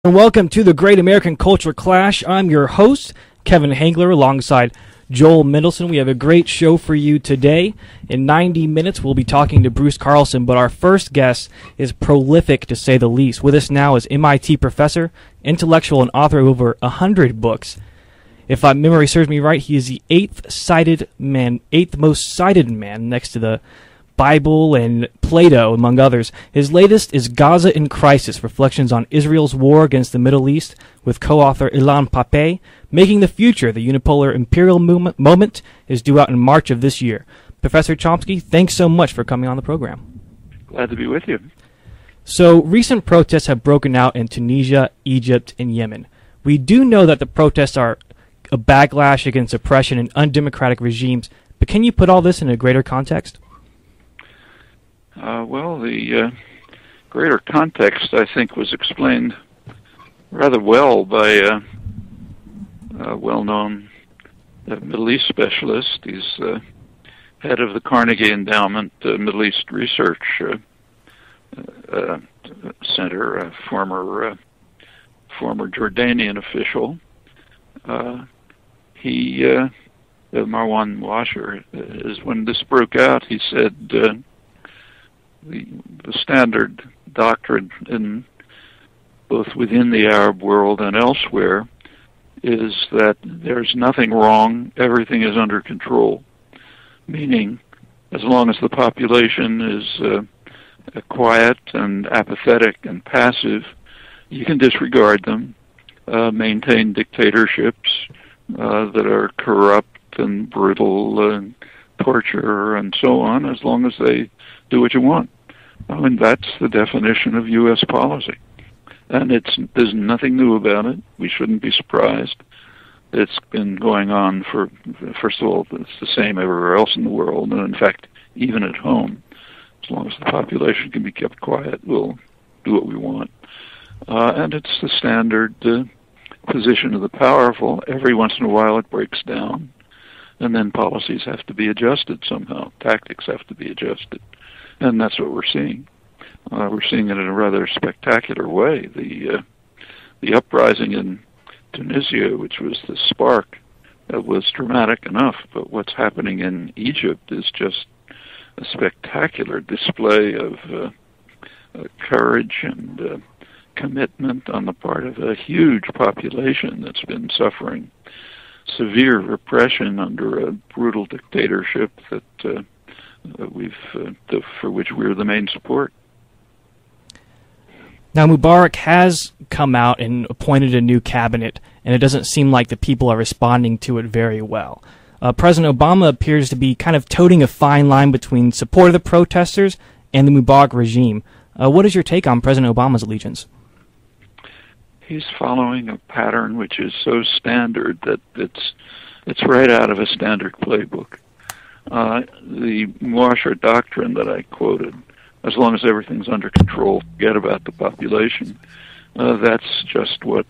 And welcome to the Great American Culture Clash. I'm your host, Kevin Hagler, alongside Joel Mendelson. We have a great show for you today. In 90 minutes, we'll be talking to Bruce Carlson, but our first guest is prolific, to say the least. With us now is MIT professor, intellectual, and author of over 100 books. If my memory serves me right, he is the eighth most cited man, next to the Bible and Plato, among others. His latest is Gaza in Crisis, Reflections on Israel's War Against the Middle East, with co-author Ilan Pappé. Making the Future, the Unipolar Imperial Moment, is due out in March of this year. Professor Chomsky, thanks so much for coming on the program. Glad to be with you. So, recent protests have broken out in Tunisia, Egypt, and Yemen. We do know that the protests are a backlash against oppression and undemocratic regimes, but can you put all this in a greater context? Well, the greater context, I think, was explained rather well by a well-known Middle East specialist. He's head of the Carnegie Endowment Middle East Research Center, a former Jordanian official. Marwan Washer, when this broke out, he said the standard doctrine in both within the Arab world and elsewhere is that there's nothing wrong, everything is under control. Meaning, as long as the population is quiet and apathetic and passive, you can disregard them, maintain dictatorships that are corrupt and brutal and torture and so on, as long as they do what you want. I mean, that's the definition of U.S. policy. And there's nothing new about it. We shouldn't be surprised. It's been going on first of all, it's the same everywhere else in the world, and in fact, even at home. As long as the population can be kept quiet, we'll do what we want. And it's the standard position of the powerful. Every once in a while it breaks down, and then policies have to be adjusted somehow. Tactics have to be adjusted. And that's what we're seeing. We're seeing it in a rather spectacular way. The uprising in Tunisia, which was the spark, was dramatic enough. But what's happening in Egypt is just a spectacular display of courage and commitment on the part of a huge population that's been suffering severe repression under a brutal dictatorship that for which we're the main support. Now, Mubarak has come out and appointed a new cabinet, and it doesn't seem like the people are responding to it very well. President Obama appears to be kind of toting a fine line between support of the protesters and the Mubarak regime. What is your take on President Obama's allegiance? He's following a pattern which is so standard that it's right out of a standard playbook. The Washer doctrine that I quoted, as long as everything's under control, forget about the population, that's just what